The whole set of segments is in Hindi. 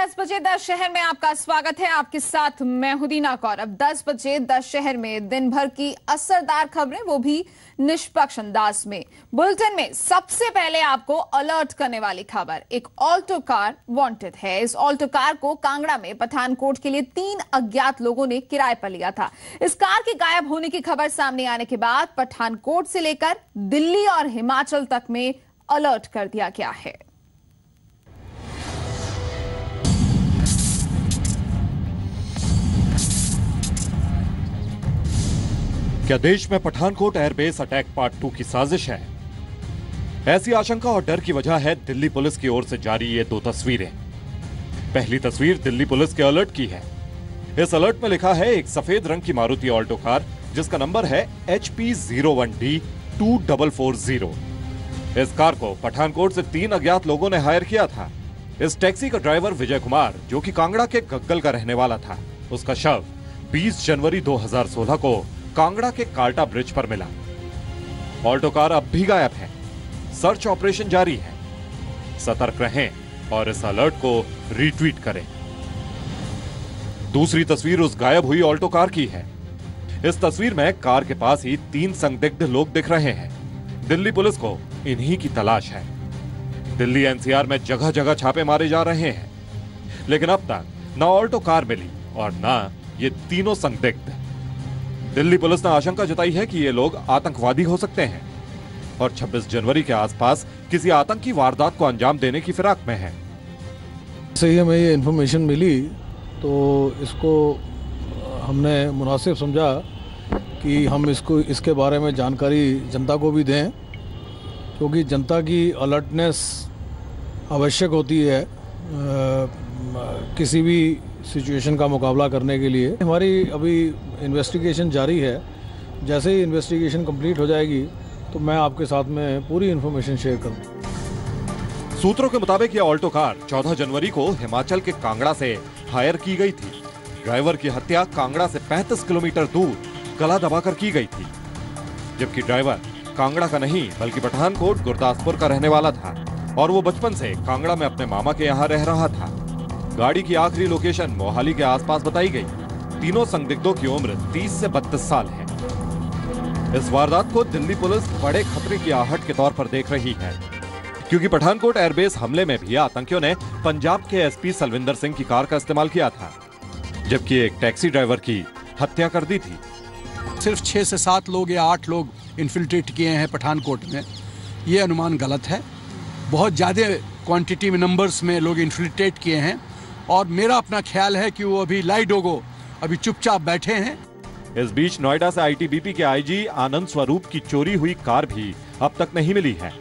10 बजे 10 शहर में आपका स्वागत है। आपके साथ मैं हूं दीना कौर। 10 बजे 10 शहर में दिन भर की असरदार खबरें, वो भी निष्पक्ष अंदाज में। बुलेटिन में सबसे पहले आपको अलर्ट करने वाली खबर, एक ऑल्टो कार वांटेड है। इस ऑल्टो कार को कांगड़ा में पठानकोट के लिए 3 अज्ञात लोगों ने किराए पर लिया था। इस कार के गायब होने की खबर सामने आने के बाद पठानकोट से लेकर दिल्ली और हिमाचल तक में अलर्ट कर दिया गया है। क्या देश में पठानकोट एयरबेस अटैक पार्ट 2 की साजिश है? ऐसी आशंका और डर की वजह है दिल्ली पुलिस की ओर से जारी ये 2 तस्वीरें। पहली तस्वीर दिल्ली पुलिस के अलर्ट की है। इस अलर्ट में लिखा है एक सफेद रंग की मारुति ऑल्टो कार जिसका नंबर है HP01D 2440। इस कार को पठानकोट से 3 अज्ञात लोगों ने हायर किया था। इस टैक्सी का ड्राइवर विजय कुमार, जो कि कांगड़ा के गग्गल का रहने वाला था, उसका शव 20 जनवरी 2016 को कांगड़ा के काल्टा ब्रिज पर मिला। ऑल्टो कार अब भी गायब है। सर्च ऑपरेशन जारी है। सतर्क रहें और इस अलर्ट को रीट्वीट करें। दूसरी तस्वीर उस गायब हुई ऑल्टो कार की है। इस तस्वीर में कार के पास ही 3 संदिग्ध लोग दिख रहे हैं। दिल्ली पुलिस को इन्हीं की तलाश है। दिल्ली एनसीआर में जगह जगह छापे मारे जा रहे हैं, लेकिन अब तक न ऑल्टो कार मिली और न ये तीनों संदिग्ध। दिल्ली पुलिस ने आशंका जताई है कि ये लोग आतंकवादी हो सकते हैं और 26 जनवरी के आसपास किसी आतंकी वारदात को अंजाम देने की फिराक में है। सही हमें ये इन्फॉर्मेशन मिली तो इसको हमने मुनासिब समझा कि हम इसके बारे में जानकारी जनता को भी दें, क्योंकि जनता की अलर्टनेस आवश्यक होती है किसी भी सिचुएशन का मुकाबला करने के लिए। हमारी अभी इन्वेस्टिगेशन जारी है। जैसे ही इन्वेस्टिगेशन कंप्लीट हो जाएगी तो मैं आपके साथ में पूरी इन्फॉर्मेशन शेयर करूँ। सूत्रों के मुताबिक यह ऑल्टो कार 14 जनवरी को हिमाचल के कांगड़ा से हायर की गई थी। ड्राइवर की हत्या कांगड़ा से 35 किलोमीटर दूर गला दबाकर की गई थी, जबकि ड्राइवर कांगड़ा का नहीं बल्कि पठानकोट गुरदासपुर का रहने वाला था और वो बचपन से कांगड़ा में अपने मामा के यहाँ रह रहा था। गाड़ी की आखिरी लोकेशन मोहाली के आसपास बताई गई। तीनों संदिग्धों की उम्र 30 से 32 साल है। इस वारदात को दिल्ली पुलिस बड़े खतरे की आहट के तौर पर देख रही है, क्योंकि पठानकोट एयरबेस हमले में भी आतंकियों ने पंजाब के एसपी सलविंदर सिंह की कार का इस्तेमाल किया था, जबकि एक टैक्सी ड्राइवर की हत्या कर दी थी। सिर्फ 6 से 7 लोग या 8 लोग इन्फिल्ट्रेट किए हैं पठानकोट में, ये अनुमान गलत है। बहुत ज़्यादा क्वांटिटी में, नंबर्स में लोग इन्फिल्ट्रेट किए हैं और मेरा अपना ख्याल है कि वो अभी लाइडोगो अभी चुपचाप बैठे हैं। इस बीच नोएडा से आईटीबीपी के आईजी आनंद स्वरूप की चोरी हुई कार भी अब तक नहीं मिली है।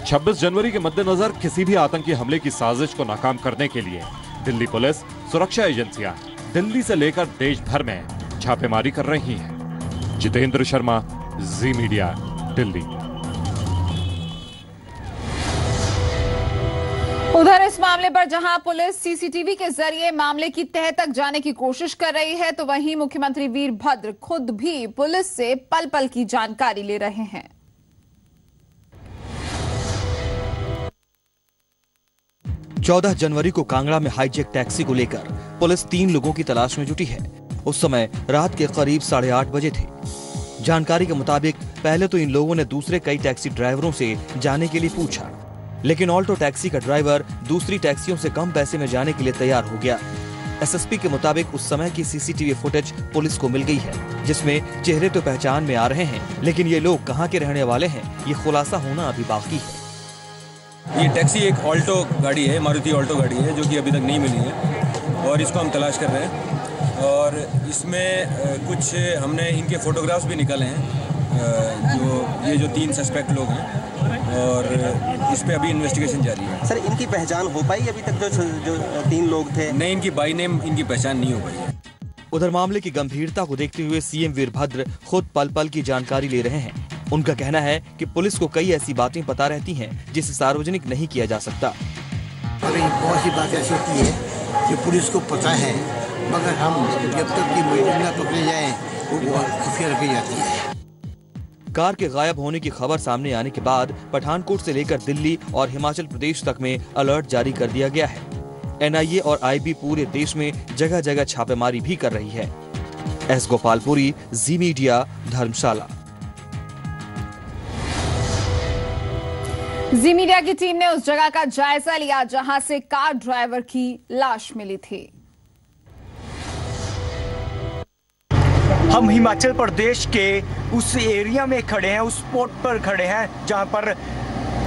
26 जनवरी के मद्देनजर किसी भी आतंकी हमले की साजिश को नाकाम करने के लिए दिल्ली पुलिस, सुरक्षा एजेंसियां दिल्ली से लेकर देश भर में छापेमारी कर रही हैं। जितेंद्र शर्मा, जी मीडिया, दिल्ली। उधर इस मामले पर जहां पुलिस सीसीटीवी के जरिए मामले की तह तक जाने की कोशिश कर रही है, तो वहीं मुख्यमंत्री वीरभद्र खुद भी पुलिस से पल पल की जानकारी ले रहे हैं। चौदह जनवरी को कांगड़ा में हाईजेक टैक्सी को लेकर पुलिस 3 लोगों की तलाश में जुटी है। उस समय रात के करीब 8:30 बजे थे। जानकारी के मुताबिक पहले तो इन लोगों ने दूसरे कई टैक्सी ड्राइवरों से जाने के लिए पूछा, लेकिन ऑल्टो टैक्सी का ड्राइवर दूसरी टैक्सियों से कम पैसे में जाने के लिए तैयार हो गया। एसएसपी के मुताबिक उस समय की सीसीटीवी फुटेज पुलिस को मिल गई है, जिसमें चेहरे तो पहचान में आ रहे हैं, लेकिन ये लोग कहां के रहने वाले हैं, ये खुलासा होना अभी बाकी है। ये टैक्सी एक ऑल्टो गाड़ी है, मारुति ऑल्टो गाड़ी है, जो कि अभी तक नहीं मिली है और इसको हम तलाश कर रहे हैं। और इसमें कुछ हमने इनके फोटोग्राफ्स भी निकाले हैं, जो 3 सस्पेक्ट लोग हैं, और इस पे अभी इन्वेस्टिगेशन जारी है। सर, इनकी पहचान हो पाई अभी तक? जो 3 लोग थे, नहीं, इनकी बाई नेम इनकी पहचान नहीं हो पाई है। उधर मामले की गंभीरता को देखते हुए सीएम वीरभद्र खुद पल पल की जानकारी ले रहे हैं। उनका कहना है कि पुलिस को कई ऐसी बातें पता रहती हैं जिसे सार्वजनिक नहीं किया जा सकता। अभी बहुत सी बातें ऐसी होती है जो पुलिस को पता है, मगर हम जब तक की मीटिंग न पकड़े जाए वो खुफिया रखी जाती है। कार के गायब होने की खबर सामने आने के बाद पठानकोट से लेकर दिल्ली और हिमाचल प्रदेश तक में अलर्ट जारी कर दिया गया है। NIA और IB पूरे देश में जगह जगह छापेमारी भी कर रही है। S गोपालपुरी, जी मीडिया, धर्मशाला। जी मीडिया की टीम ने उस जगह का जायजा लिया जहां से कार ड्राइवर की लाश मिली थी। हम हिमाचल प्रदेश के उस एरिया में खड़े हैं, उस स्पॉट पर खड़े हैं जहां पर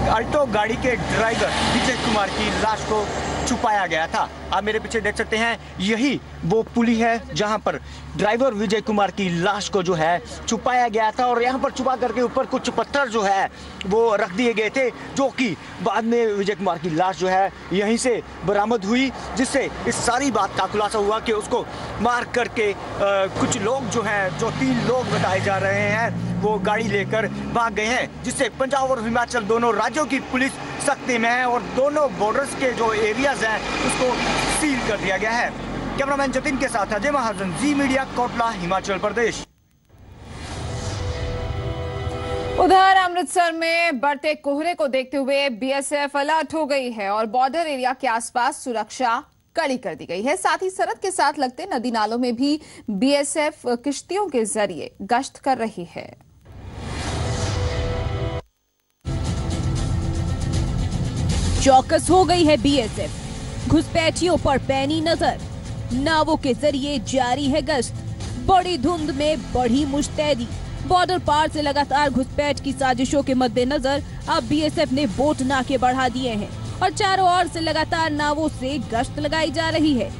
अल्टो गाड़ी के ड्राइवर विजय कुमार की लाश को छुपाया गया था। आप मेरे पीछे देख सकते हैं, यही वो पुली है जहां पर ड्राइवर विजय कुमार की लाश को जो है छुपाया गया था और यहां पर छुपा करके ऊपर कुछ पत्थर जो है वो रख दिए गए थे, जो कि बाद में विजय कुमार की लाश जो है यहीं से बरामद हुई, जिससे इस सारी बात का खुलासा हुआ कि उसको मार करके कुछ लोग जो हैं, जो 3 लोग बताए जा रहे हैं, वो गाड़ी लेकर भाग गए हैं, जिससे पंजाब और हिमाचल दोनों राज्यों की पुलिस सख्ती में है और दोनों बॉर्डर्स के जो एरियाज हैं उसको सील कर दिया गया है। कैमरामैन जतिन के साथ अजय महाजन, जी मीडिया, कोटला, हिमाचल प्रदेश। उधर अमृतसर में बढ़ते कोहरे को देखते हुए BSF अलर्ट हो गई है और बॉर्डर एरिया के आसपास सुरक्षा कड़ी कर दी गई है। साथ ही सरहद के साथ लगते नदी नालों में भी BSF किश्तियों के जरिए गश्त कर रही है। चौकस हो गई है BSF, घुसपैठियों पर पैनी नजर, नावों के जरिए जारी है गश्त, बड़ी धुंध में बढ़ी मुस्तैदी। बॉर्डर पार से लगातार घुसपैठ की साजिशों के मद्देनजर अब BSF ने बोट नाके बढ़ा दिए हैं और चारों ओर से लगातार नावों से गश्त लगाई जा रही है।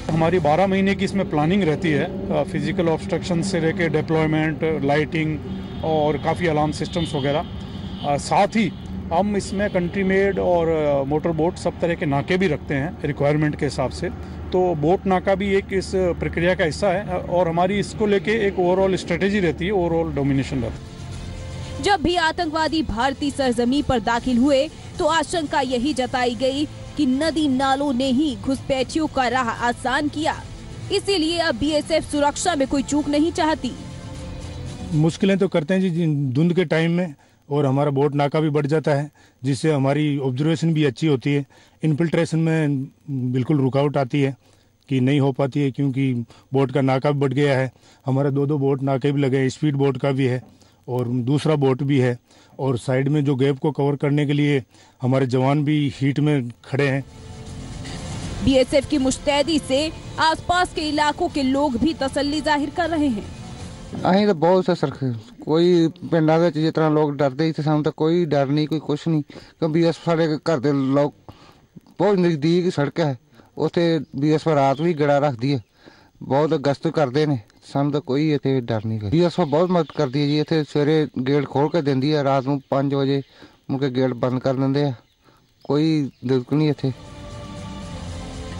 हमारी 12 महीने की इसमें प्लानिंग रहती है, फिजिकल ऑब्स्ट्रक्शन से लेकर डिप्लॉयमेंट, लाइटिंग और काफ़ी अलार्म सिस्टम्स वगैरह। साथ ही हम इसमें कंट्री मेड और मोटर बोट सब तरह के नाके भी रखते हैं रिक्वायरमेंट के हिसाब से, तो बोट नाका भी एक इस प्रक्रिया का हिस्सा है और हमारी इसको लेके एक ओवरऑल स्ट्रेटेजी रहती है, ओवरऑल डोमिनेशन रहता है। जब भी आतंकवादी भारतीय सरजमी पर दाखिल हुए तो आशंका यही जताई गई कि नदी नालों ने ही घुसपैठियों का राह आसान किया, इसीलिए अब BSF सुरक्षा में कोई चूक नहीं चाहती। मुश्किलें तो करते हैं जी धुंध के टाइम में, और हमारा बोट नाका भी बढ़ जाता है, जिससे हमारी ऑब्जर्वेशन भी अच्छी होती है। इन्फिल्ट्रेशन में बिल्कुल रुकावट आती है कि नहीं हो पाती है, क्योंकि बोट का नाका भी बढ़ गया है। हमारे 2 बोट नाके भी लगे हैं, स्पीड बोट का भी है और दूसरा बोट भी है, और साइड में जो गैप को कवर करने के लिए हमारे जवान भी हीट में खड़े हैं। BSF की मुस्तैदी से आसपास के इलाकों के लोग भी तसल्ली जाहिर कर रहे हैं। अं तो बहुत सर कोई पिंडा जिस तरह लोग डरते थे, सानू तो कोई डर नहीं, कोई कुछ नहीं, क्योंकि BSF साढ़े घर के लोग बहुत नज़दीक सड़क है, उत्थे BSF रात भी गड़ा रखती है, बहुत गश्त करते हैं, सानू तो कोई इतने डर नहीं। BSF बहुत मदद करती है जी, इतने सवेरे गेट खोल के देंदी है, रात को 5 बजे मुझे गेट बंद कर देंगे, कोई दिक्कत नहीं इतने।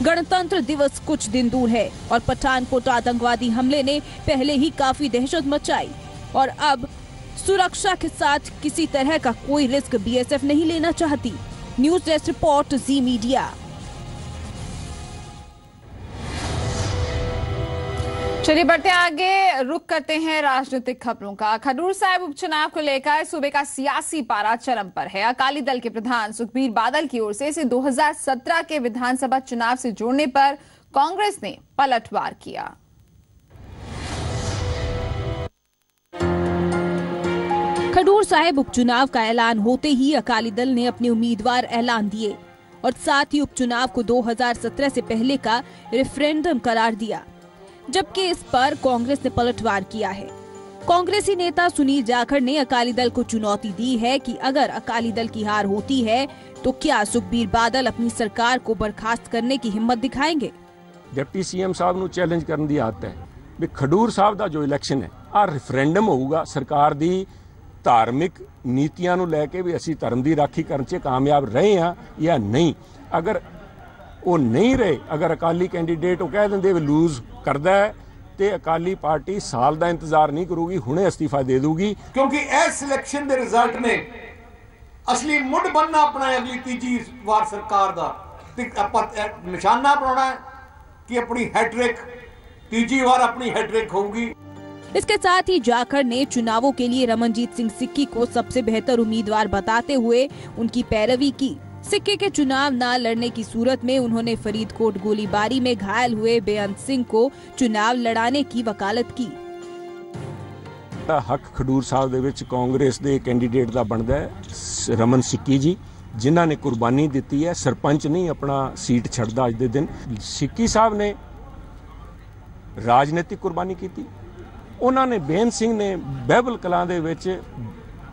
गणतंत्र दिवस कुछ दिन दूर है और पठानकोट आतंकवादी हमले ने पहले ही काफी दहशत मचाई और अब सुरक्षा के साथ किसी तरह का कोई रिस्क BSF नहीं लेना चाहती। न्यूज डेस्क रिपोर्ट, जी मीडिया। चलिए बढ़ते आगे, रुक करते हैं राजनीतिक खबरों का। खडूर साहिब उपचुनाव को लेकर सूबे का सियासी पारा चरम पर है। अकाली दल के प्रधान सुखबीर बादल की ओर से इसे 2017 के विधानसभा चुनाव से जोड़ने पर कांग्रेस ने पलटवार किया। खडूर साहिब उपचुनाव का ऐलान होते ही अकाली दल ने अपने उम्मीदवार ऐलान दिए और साथ ही उपचुनाव को 2017 से पहले का रेफरेंडम करार दिया, जबकि इस पर कांग्रेस ने पलटवार किया है। कांग्रेसी नेता सुनील जाखड़ ने अकाली दल को चुनौती दी है कि अगर अकाली दल की हार होती है तो क्या सुखबीर बादल अपनी सरकार को बर्खास्त करने की हिम्मत दिखाएंगे। डिप्टी सीएम साहब ਨੂੰ ਚੈलेंज ਕਰਨ ਦੀ ਆਦਤ ਹੈ ਵੀ ਖਡੂਰ ਸਾਹਿਬ ਦਾ ਜੋ ਇਲੈਕਸ਼ਨ ਹੈ ਆ ਰੈਫਰੈਂਡਮ ਹੋਊਗਾ ਸਰਕਾਰ ਦੀ ਧਾਰਮਿਕ ਨੀਤੀਆਂ ਨੂੰ ਲੈ ਕੇ ਵੀ ਅਸੀਂ ਧਰਮ ਦੀ ਰਾਖੀ ਕਰਨ 'ਚ ਕਾਮਯਾਬ ਰਹੇ ਹਾਂ ਜਾਂ ਨਹੀਂ। ਅਗਰ ਉਹ ਨਹੀਂ ਰਹੇ, ਅਗਰ ਅਕਾਲੀ ਕੈਂਡੀਡੇਟ ਉਹ ਕਹਿ ਦਿੰਦੇ ਵੀ ਲੂਜ਼ ਕਰਦਾ ਹੈ ਤੇ ਅਕਾਲੀ ਪਾਰਟੀ ਸਾਲ ਦਾ ਇੰਤਜ਼ਾਰ ਨਹੀਂ ਕਰੂਗੀ, ਹੁਣੇ ਅਸਤੀਫਾ ਦੇ ਦੂਗੀ। ਕਿਉਂਕਿ ਇਸ ਸਿਲੈਕਸ਼ਨ ਦੇ ਰਿਜ਼ਲਟ ਨੇ ਅਸਲੀ ਮੁੱਢ ਬੰਨਣਾ ਆਪਣਾ ਅਗਲੀ ਤੀਜੀ ਵਾਰ ਸਰਕਾਰ ਦਾ ਤੇ ਆਪਾਂ ਨਿਸ਼ਾਨਾ ਬਣਾਉਣਾ ਹੈ कि अपनी हैट्रिक तीजी बार अपनी हैट्रिक होगी। इसके साथ ही जाखड़ ने चुनावों के लिए रमनजीत सिंह सिक्की को सबसे बेहतर उम्मीदवार बताते हुए उनकी पैरवी की। सिक्के के चुनाव न लड़ने की सूरत में उन्होंने फरीदकोट गोलीबारी में घायल हुए बेअंत सिंह को चुनाव लड़ाने की वकालत की। हक खडूर साहब दे विच कांग्रेस दे कैंडीडेट दा बनदा है रमन सिक्की जी, जिन्हां ने कुर्बानी दी है। सरपंच नहीं अपना सीट छड्डदा अज दे दिन। सिक्की साहब ने राजनीतिक कुर्बानी की। उन्होंने बेअंत सिंह ने बहबल कलां दे विच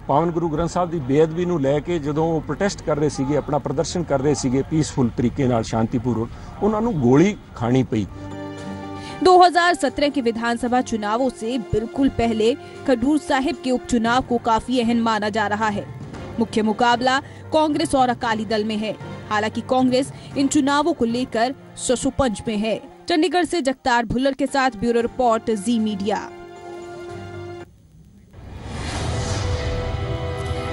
पावन गुरु ग्रंथ साहब की बेअदबी नूं लैके जदों प्रोटेस्ट कर रहे सीगे, अपना प्रदर्शन कर रहे सीगे पीसफुल तरीके नाल शांतिपूर्वक, उन्होंने गोली खानी पई। 2017 के विधानसभा चुनावों से बिल्कुल पहले खडूर साहिब के उपचुनाव को काफी अहम माना जा रहा है। मुख्य मुकाबला कांग्रेस और अकाली दल में है। हालांकि कांग्रेस इन चुनावों को लेकर शशुपंच में है। चंडीगढ़ से जगतार भुल्लर के साथ ब्यूरो रिपोर्ट, जी मीडिया।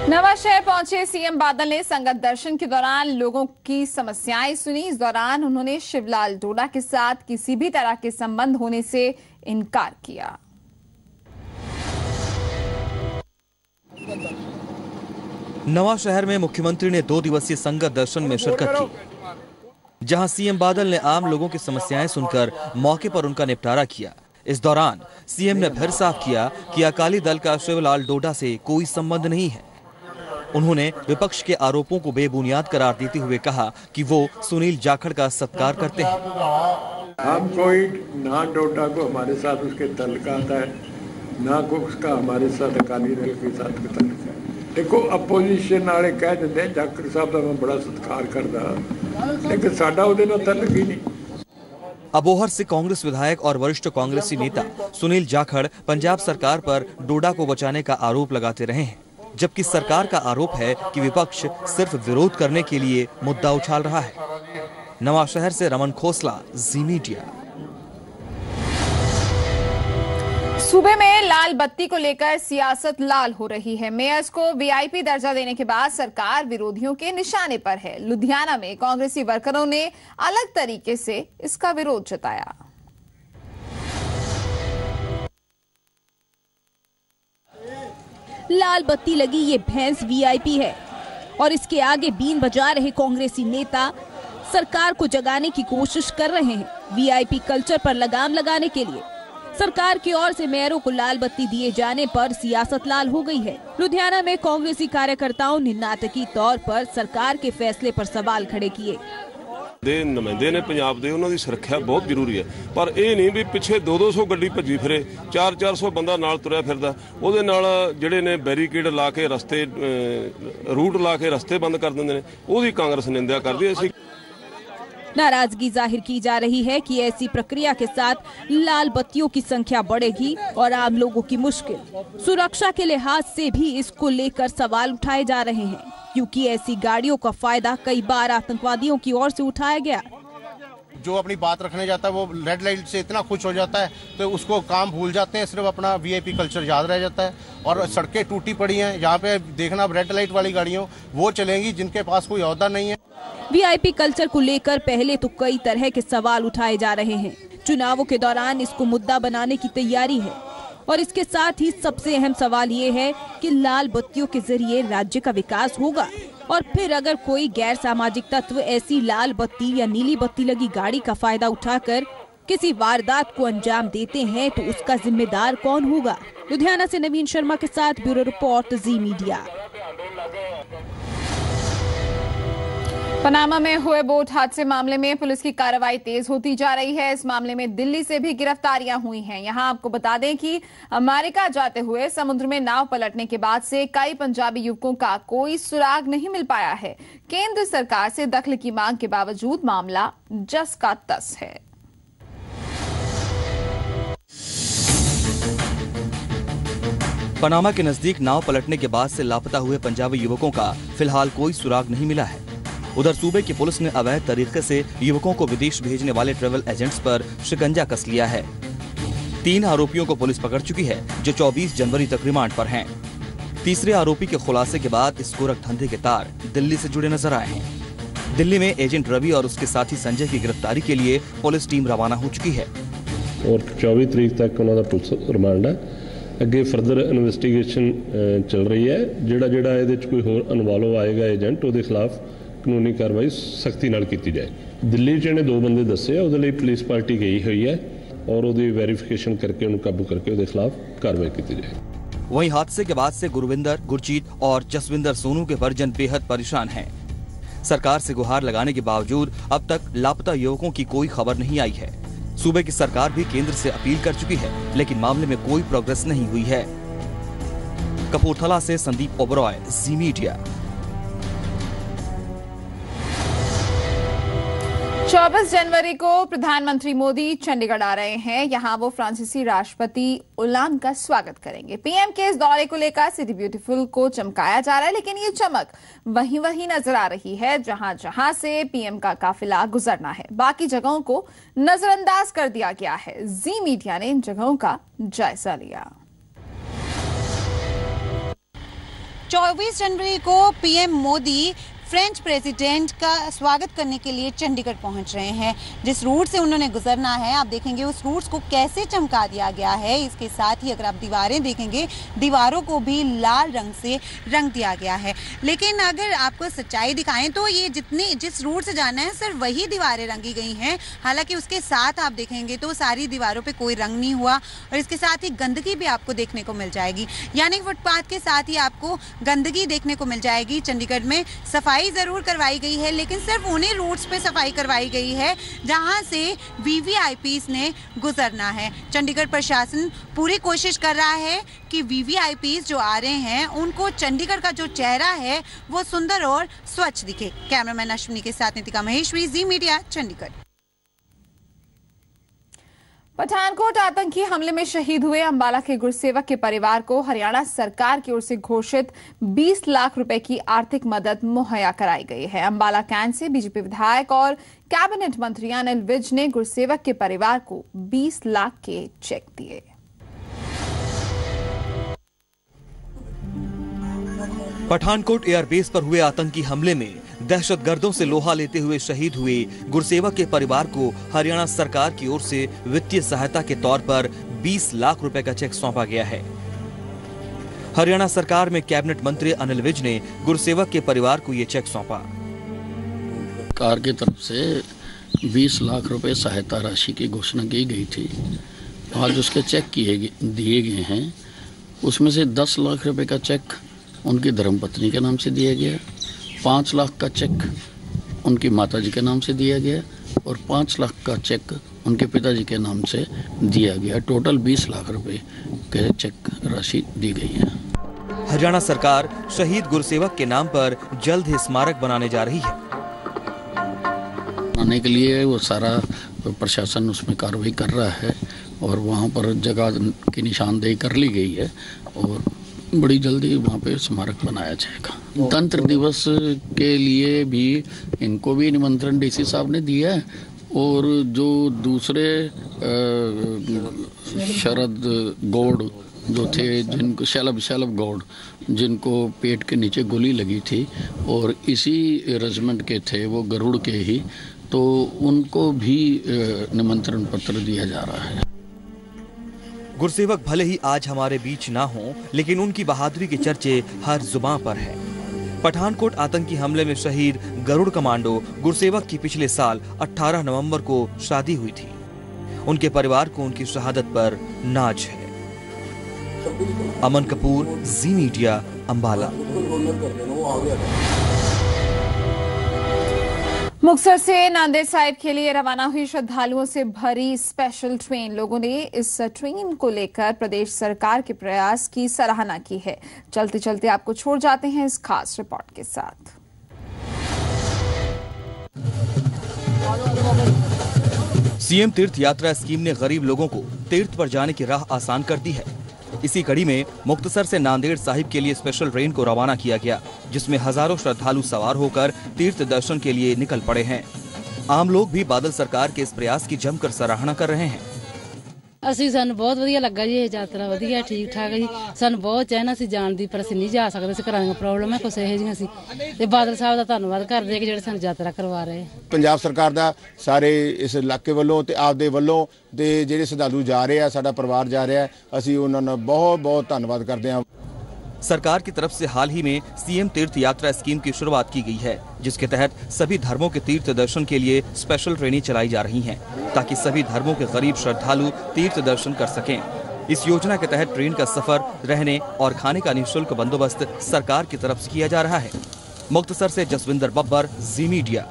नवांशहर पहुंचे सीएम बादल ने संगत दर्शन के दौरान लोगों की समस्याएं सुनी। इस दौरान उन्होंने शिवलाल डोडा के साथ किसी भी तरह के संबंध होने से इनकार किया। नवांशहर में मुख्यमंत्री ने 2 दिवसीय संगत दर्शन में शिरकत की, जहां सीएम बादल ने आम लोगों की समस्याएं सुनकर मौके पर उनका निपटारा किया। इस दौरान सीएम ने फिर साफ किया कि अकाली दल का शिवलाल डोडा से कोई संबंध नहीं है। उन्होंने विपक्ष के आरोपों को बेबुनियाद करार देते हुए कहा कि वो सुनील जाखड़ का सत्कार करते हैं। हम कोई ना डोडा को हमारे साथ उसके तल्लुक आता है, ना को उसका हमारे साथ अकाली दल के साथ तल्लुक है। देखो अपोजिशन वाले कह देते हैं जाखड़ साहब का मैं बड़ा सत्कार करता, लेकिन साडा उहदे नाल तल्लुक ही नहीं। अबोहर से कांग्रेस विधायक और वरिष्ठ कांग्रेसी नेता सुनील जाखड़ पंजाब सरकार पर डोडा को बचाने का आरोप लगाते रहे हैं, जबकि सरकार का आरोप है कि विपक्ष सिर्फ विरोध करने के लिए मुद्दा उछाल रहा है। नवांशहर से रमन खोसला, जी मीडिया। सूबे में लाल बत्ती को लेकर सियासत लाल हो रही है। मेयर्स को वीआईपी दर्जा देने के बाद सरकार विरोधियों के निशाने पर है। लुधियाना में कांग्रेसी वर्करों ने अलग तरीके से इसका विरोध जताया। लाल बत्ती लगी ये भैंस वीआईपी है और इसके आगे बीन बजा रहे कांग्रेसी नेता सरकार को जगाने की कोशिश कर रहे हैं। वीआईपी कल्चर पर लगाम लगाने के लिए सरकार की ओर से मेयरों को लाल बत्ती दिए जाने पर सियासत लाल हो गई है। लुधियाना में कांग्रेसी कार्यकर्ताओं ने नाटकीय तौर पर सरकार के फैसले पर सवाल खड़े किए। ਦੇ ਨੁਮਾਇੰਦੇ ਨੇ ਪੰਜਾਬ ਦੇ, ਉਹਨਾਂ ਦੀ ਸੁਰੱਖਿਆ ਬਹੁਤ ਜ਼ਰੂਰੀ ਹੈ, ਪਰ ਇਹ ਨਹੀਂ ਵੀ ਪਿੱਛੇ 200 ਗੱਡੀ ਭੱਜੀ ਫਿਰੇ, 400 ਬੰਦਾ ਨਾਲ ਤੁਰਿਆ ਫਿਰਦਾ, ਉਹਦੇ ਨਾਲ ਜਿਹੜੇ ਨੇ ਬੈਰੀਕੇਡ ਲਾ ਕੇ ਰਸਤੇ ਰੂਟ ਲਾ ਕੇ ਰਸਤੇ ਬੰਦ ਕਰ ਦਿੰਦੇ ਨੇ, ਉਹਦੀ ਕਾਂਗਰਸ ਨਿੰਦਿਆ ਕਰਦੀ ਹੈ। ਅਸੀਂ नाराजगी जाहिर की जा रही है कि ऐसी प्रक्रिया के साथ लाल बत्तियों की संख्या बढ़ेगी और आम लोगों की मुश्किल। सुरक्षा के लिहाज से भी इसको लेकर सवाल उठाए जा रहे हैं, क्योंकि ऐसी गाड़ियों का फायदा कई बार आतंकवादियों की ओर से उठाया गया। जो अपनी बात रखने जाता है वो रेड लाइट से इतना खुश हो जाता है तो उसको काम भूल जाते हैं, सिर्फ अपना वीआईपी कल्चर याद रह जाता है। और सड़कें टूटी पड़ी हैं, यहाँ पे देखना रेड लाइट वाली गाड़ियों वो चलेंगी जिनके पास कोई ओहदा नहीं है। वीआईपी कल्चर को लेकर पहले तो कई तरह के सवाल उठाए जा रहे हैं। चुनावों के दौरान इसको मुद्दा बनाने की तैयारी है और इसके साथ ही सबसे अहम सवाल ये है कि लाल बत्तियों के जरिए राज्य का विकास होगा, और फिर अगर कोई गैर सामाजिक तत्व ऐसी लाल बत्ती या नीली बत्ती लगी गाड़ी का फायदा उठाकर किसी वारदात को अंजाम देते हैं तो उसका जिम्मेदार कौन होगा। लुधियाना से नवीन शर्मा के साथ ब्यूरो रिपोर्ट, जी मीडिया। पनामा में हुए बोट हादसे मामले में पुलिस की कार्रवाई तेज होती जा रही है। इस मामले में दिल्ली से भी गिरफ्तारियां हुई हैं। यहां आपको बता दें कि अमेरिका जाते हुए समुद्र में नाव पलटने के बाद से कई पंजाबी युवकों का कोई सुराग नहीं मिल पाया है। केंद्र सरकार से दखल की मांग के बावजूद मामला जस का तस है। पनामा के नजदीक नाव पलटने के बाद से लापता हुए पंजाबी युवकों का फिलहाल कोई सुराग नहीं मिला है। उधर सूबे की पुलिस ने अवैध तरीके से युवकों को विदेश भेजने वाले ट्रैवल एजेंट्स पर शिकंजा कस लिया है। 3 आरोपियों को पुलिस पकड़ चुकी है जो 24 जनवरी तक रिमांड पर हैं। तीसरे आरोपी के खुलासे के बाद इस गोरख धंधे के तार दिल्ली से जुड़े नजर आए हैं। दिल्ली में एजेंट रवि और उसके साथी संजय की गिरफ्तारी के लिए पुलिस टीम रवाना हो चुकी है और 24 तारीख तक उन्होंने पुलिस रिमांड है। अगे फर्दर इन्वेस्टिगेशन चल रही है। ਜਿਹੜਾ ਇਹਦੇ ਚ ਕੋਈ ਹੋਰ ਇਨਵੋਲਵ ਆਏਗਾ ਏਜੰਟ ਉਹਦੇ ਖਿਲਾਫ ਕਾਨੂੰਨੀ ਕਾਰਵਾਈ ਸਖਤੀ ਨਾਲ ਕੀਤੀ ਜਾਏ। ਦਿੱਲੀ 'ਚ ਇਹਨੇ 2 ਬੰਦੇ ਦੱਸੇ ਆ, ਉਹਦੇ ਲਈ ਪੁਲਿਸ ਪਾਰਟੀ ਗਈ ਹੋਈ है और ਉਹਦੀ ਵੈਰੀਫਿਕੇਸ਼ਨ करके ਉਹਨੂੰ काबू करके ਉਹਦੇ खिलाफ कार्रवाई की जाए। वहीं हादसे के बाद से गुरविंदर, गुरजीत और जसविंदर सोनू के परिजन बेहद परेशान हैं। सरकार से गुहार लगाने के बावजूद अब तक लापता युवकों की कोई खबर नहीं आई है। सूबे की सरकार भी केंद्र से अपील कर चुकी है, लेकिन मामले में कोई प्रोग्रेस नहीं हुई है। कपूरथला से संदीप ओबरॉय, जी मीडिया। 24 जनवरी को प्रधानमंत्री मोदी चंडीगढ़ आ रहे हैं। यहां वो फ्रांसीसी राष्ट्रपति ओलांद का स्वागत करेंगे। पीएम के इस दौरे को लेकर सिटी ब्यूटीफुल को चमकाया जा रहा है, लेकिन ये चमक वहीं नजर आ रही है जहां जहां से पीएम का काफिला गुजरना है। बाकी जगहों को नजरअंदाज कर दिया गया है। जी मीडिया ने इन जगहों का जायजा लिया। 24 जनवरी को पीएम मोदी फ्रेंच प्रेसिडेंट का स्वागत करने के लिए चंडीगढ़ पहुंच रहे हैं। जिस रूट से उन्होंने गुजरना है, आप देखेंगे उस रूट को कैसे चमका दिया गया है। इसके साथ ही अगर आप दीवारें देखेंगे, दीवारों को भी लाल रंग से रंग दिया गया है। लेकिन अगर आपको सच्चाई दिखाएं तो ये जिस रूट से जाना है सिर्फ वही दीवारें रंगी गई हैं। हालांकि उसके साथ आप देखेंगे तो सारी दीवारों पर कोई रंग नहीं हुआ और इसके साथ ही गंदगी भी आपको देखने को मिल जाएगी। यानी फुटपाथ के साथ ही आपको गंदगी देखने को मिल जाएगी। चंडीगढ़ में सफाई जरूर करवाई गई है, लेकिन सिर्फ उन्हीं रूट्स पे सफाई करवाई गई है जहां से वीवीआईपीस ने गुजरना है। चंडीगढ़ प्रशासन पूरी कोशिश कर रहा है कि वीवीआईपीस जो आ रहे हैं उनको चंडीगढ़ का जो चेहरा है वो सुंदर और स्वच्छ दिखे। कैमरामैन अश्विनी के साथ नितिका महेश्वरी, जी मीडिया, चंडीगढ़। पठानकोट आतंकी हमले में शहीद हुए अंबाला के गुरसेवक के परिवार को हरियाणा सरकार की ओर से घोषित 20 लाख रुपए की आर्थिक मदद मुहैया कराई गई है। अंबाला कैंट से बीजेपी विधायक और कैबिनेट मंत्री अनिल विज ने गुरसेवक के परिवार को 20 लाख के चेक दिए। पठानकोट एयरबेस पर हुए आतंकी हमले में दहशतगर्दों से लोहा लेते हुए शहीद हुए गुरसेवक के परिवार को हरियाणा सरकार की ओर से वित्तीय सहायता के तौर पर 20 लाख रुपए का चेक सौंपा गया है। हरियाणा सरकार में कैबिनेट मंत्री अनिल विज ने गुरसेवक के परिवार को ये चेक सौंपा। सरकार की तरफ से 20 लाख रुपए सहायता राशि की घोषणा की गई थी। आज उसके चेक दिए गए हैं। उसमें से 10 लाख रुपए का चेक उनकी धर्मपत्नी के नाम से दिया गया, 5 लाख का चेक उनकी माताजी के नाम से दिया गया और 5 लाख का चेक उनके पिताजी के नाम से दिया गया। टोटल 20 लाख रुपए के चेक राशि दी गई है। हरियाणा सरकार शहीद गुरसेवक के नाम पर जल्द ही स्मारक बनाने जा रही है। बनाने के लिए वो सारा प्रशासन उसमें कार्रवाई कर रहा है और वहाँ पर जगह की निशानदेही कर ली गई है और बड़ी जल्दी वहाँ पे स्मारक बनाया जाएगा। गणतंत्र दिवस के लिए भी इनको भी निमंत्रण डीसी साहब ने दिया है और जो दूसरे शरद गौड़ जो थे, जिनको शैलब गौड़, जिनको पेट के नीचे गोली लगी थी और इसी रेजिमेंट के थे, वो गरुड़ के ही, तो उनको भी निमंत्रण पत्र दिया जा रहा है। गुरसेवक भले ही आज हमारे बीच ना हो, लेकिन उनकी बहादुरी के चर्चे हर जुबां पर है। पठानकोट आतंकी हमले में शहीद गरुड़ कमांडो गुरसेवक की पिछले साल 18 नवंबर को शादी हुई थी। उनके परिवार को उनकी शहादत पर नाज है। अमन कपूर, जी मीडिया, अंबाला। मुक्तसर से नांदेड़ साहिब के लिए रवाना हुई श्रद्धालुओं से भरी स्पेशल ट्रेन। लोगों ने इस ट्रेन को लेकर प्रदेश सरकार के प्रयास की सराहना की है। चलते चलते आपको छोड़ जाते हैं इस खास रिपोर्ट के साथ। सीएम तीर्थ यात्रा स्कीम ने गरीब लोगों को तीर्थ पर जाने की राह आसान कर दी है। इसी कड़ी में मुक्तसर से नांदेड़ साहिब के लिए स्पेशल ट्रेन को रवाना किया गया, जिसमें हजारों श्रद्धालु सवार होकर तीर्थ दर्शन के लिए निकल पड़े हैं। आम लोग भी बादल सरकार के इस प्रयास की जमकर सराहना कर रहे हैं। ਅਸੀਂ ਸਾਨੂੰ ਬਹੁਤ ਵਧੀਆ ਲੱਗਾ ਜੀ ਇਹ ਯਾਤਰਾ ਵਧੀਆ ਠੀਕ ਠਾਕ ਜੀ ਸਾਨੂੰ ਬਹੁਤ ਚਾਹਨਾ ਸੀ ਜਾਣ ਦੀ ਪਰ ਅਸੀਂ ਨਹੀਂ ਜਾ ਸਕਦੇ ਸੀ ਘਰਾਂ ਦੀਆਂ ਪ੍ਰੋਬਲਮ ਹੈ ਕੁਛ ਇਹ ਜਿਹੀਆਂ ਸੀ ਤੇ ਬਾਦਲ ਸਾਹਿਬ ਦਾ ਧੰਨਵਾਦ ਕਰਦੇ ਕਿ ਜਿਹੜੇ ਸਾਨੂੰ ਯਾਤਰਾ ਕਰਵਾ ਰਹੇ ਪੰਜਾਬ ਸਰਕਾਰ ਦਾ ਸਾਰੇ ਇਸ ਇਲਾਕੇ ਵੱਲੋਂ ਤੇ ਆਪਦੇ ਵੱਲੋਂ ਤੇ ਜਿਹੜੇ ਸ਼ਰਧਾਲੂ ਜਾ ਰਹੇ ਆ ਸਾਡਾ ਪਰਿਵਾਰ ਜਾ ਰਿਹਾ ਅਸੀਂ ਉਹਨਾਂ ਦਾ ਬਹੁਤ ਬਹੁਤ ਧੰਨਵਾਦ ਕਰਦੇ ਹਾਂ। सरकार की तरफ से हाल ही में सीएम तीर्थ यात्रा स्कीम की शुरुआत की गई है, जिसके तहत सभी धर्मों के तीर्थ दर्शन के लिए स्पेशल ट्रेनें चलाई जा रही हैं, ताकि सभी धर्मों के गरीब श्रद्धालु तीर्थ दर्शन कर सकें। इस योजना के तहत ट्रेन का सफर, रहने और खाने का निःशुल्क बंदोबस्त सरकार की तरफ से किया जा रहा है। मुक्तसर से जसविंदर बब्बर, जी मीडिया।